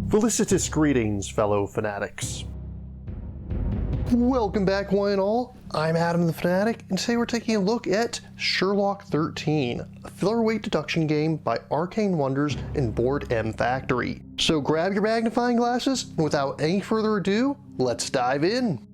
Felicitous greetings, fellow fanatics. Welcome back, one and all. I'm Adam the Fanatic, and today we're taking a look at Sherlock 13, a featherweight deduction game by Arcane Wonders and BoardM Factory. So grab your magnifying glasses, and without any further ado, let's dive in.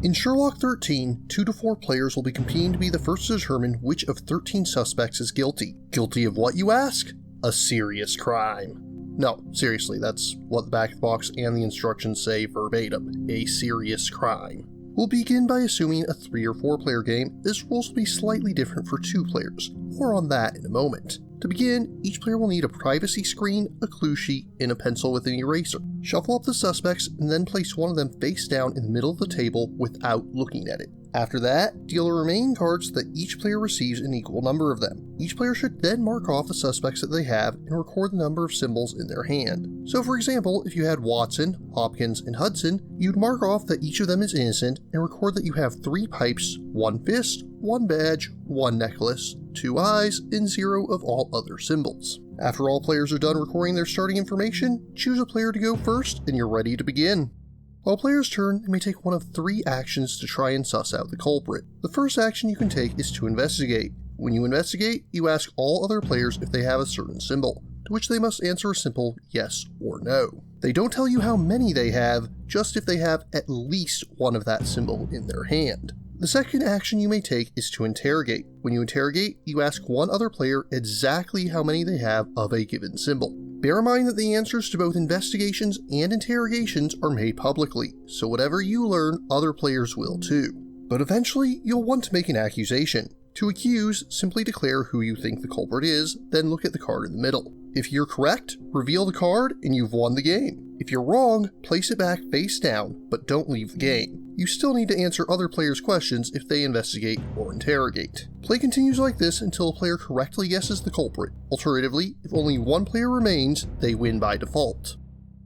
In Sherlock 13, 2 to 4 players will be competing to be the first to determine which of 13 suspects is guilty. Guilty of what, you ask? A serious crime. No, seriously, that's what the back of the box and the instructions say verbatim. A serious crime. We'll begin by assuming a 3 or 4 player game. This rules will be slightly different for 2 players. More on that in a moment. To begin, each player will need a privacy screen, a clue sheet, and a pencil with an eraser. Shuffle up the suspects and then place one of them face down in the middle of the table without looking at it. After that, deal the remaining cards so that each player receives an equal number of them. Each player should then mark off the suspects that they have and record the number of symbols in their hand. So for example, if you had Watson, Hopkins, and Hudson, you'd mark off that each of them is innocent and record that you have 3 pipes, 1 fist, 1 badge, 1 necklace, 2 eyes, and 0 of all other symbols. After all players are done recording their starting information, choose a player to go first and you're ready to begin. While players' turn, they may take one of 3 actions to try and suss out the culprit. The first action you can take is to investigate. When you investigate, you ask all other players if they have a certain symbol, to which they must answer a simple yes or no. They don't tell you how many they have, just if they have at least one of that symbol in their hand. The second action you may take is to interrogate. When you interrogate, you ask one other player exactly how many they have of a given symbol. Bear in mind that the answers to both investigations and interrogations are made publicly, so whatever you learn, other players will too. But eventually, you'll want to make an accusation. To accuse, simply declare who you think the culprit is, then look at the card in the middle. If you're correct, reveal the card and you've won the game. If you're wrong, place it back face down, but don't leave the game. You still need to answer other players' questions if they investigate or interrogate. Play continues like this until a player correctly guesses the culprit. Alternatively, if only one player remains, they win by default.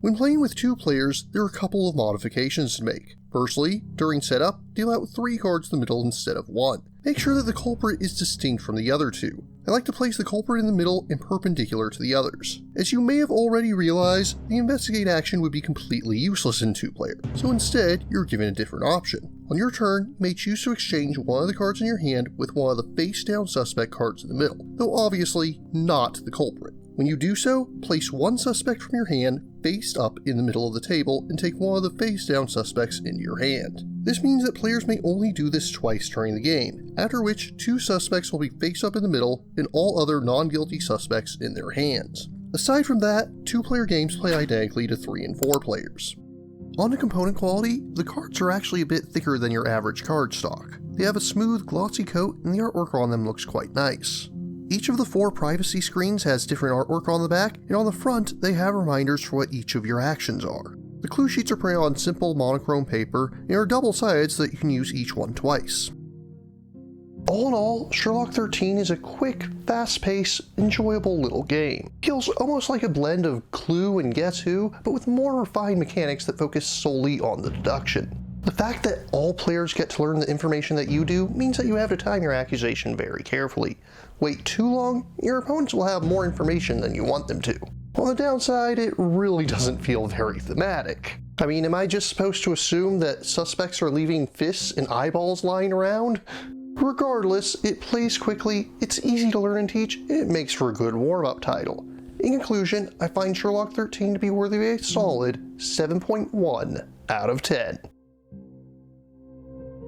When playing with 2 players, there are a couple of modifications to make. Firstly, during setup, deal out 3 cards in the middle instead of 1. Make sure that the culprit is distinct from the other 2. I like to place the culprit in the middle and perpendicular to the others. As you may have already realized, the investigate action would be completely useless in 2-player, so instead, you're given a different option. On your turn, you may choose to exchange one of the cards in your hand with one of the face-down suspect cards in the middle, though obviously not the culprit. When you do so, place one suspect from your hand face up in the middle of the table and take one of the face-down suspects into your hand. This means that players may only do this twice during the game, after which 2 suspects will be face up in the middle and all other non-guilty suspects in their hands. Aside from that, 2-player games play identically to 3 and 4 players. On to component quality, the cards are actually a bit thicker than your average card stock. They have a smooth, glossy coat and the artwork on them looks quite nice. Each of the 4 privacy screens has different artwork on the back, and on the front they have reminders for what each of your actions are. The clue sheets are printed on simple monochrome paper and are double-sided so that you can use each one twice. All in all, Sherlock 13 is a quick, fast-paced, enjoyable little game. It feels almost like a blend of Clue and Guess Who, but with more refined mechanics that focus solely on the deduction. The fact that all players get to learn the information that you do means that you have to time your accusation very carefully. Wait too long, your opponents will have more information than you want them to. On the downside, it really doesn't feel very thematic. I mean, am I just supposed to assume that suspects are leaving fists and eyeballs lying around? Regardless, it plays quickly, it's easy to learn and teach, and it makes for a good warm-up title. In conclusion, I find Sherlock 13 to be worthy of a solid 7.1 out of 10.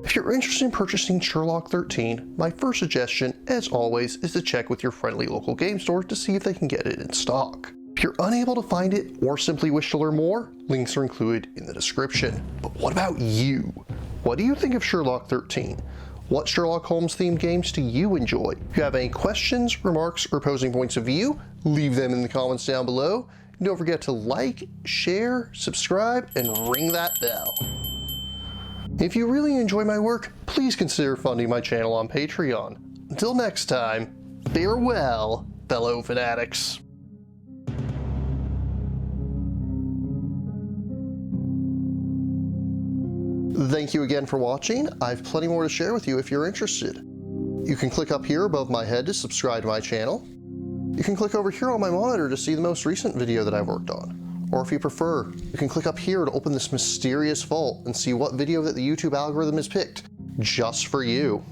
If you're interested in purchasing Sherlock 13, my first suggestion, as always, is to check with your friendly local game store to see if they can get it in stock. If you're unable to find it or simply wish to learn more, links are included in the description. But what about you? What do you think of Sherlock 13? What Sherlock Holmes themed games do you enjoy? If you have any questions, remarks, or opposing points of view, leave them in the comments down below. And don't forget to like, share, subscribe, and ring that bell. If you really enjoy my work, please consider funding my channel on Patreon. Until next time, farewell, fellow fanatics. Thank you again for watching. I have plenty more to share with you if you're interested. You can click up here above my head to subscribe to my channel. You can click over here on my monitor to see the most recent video that I've worked on. Or if you prefer, you can click up here to open this mysterious vault and see what video that the YouTube algorithm has picked just for you.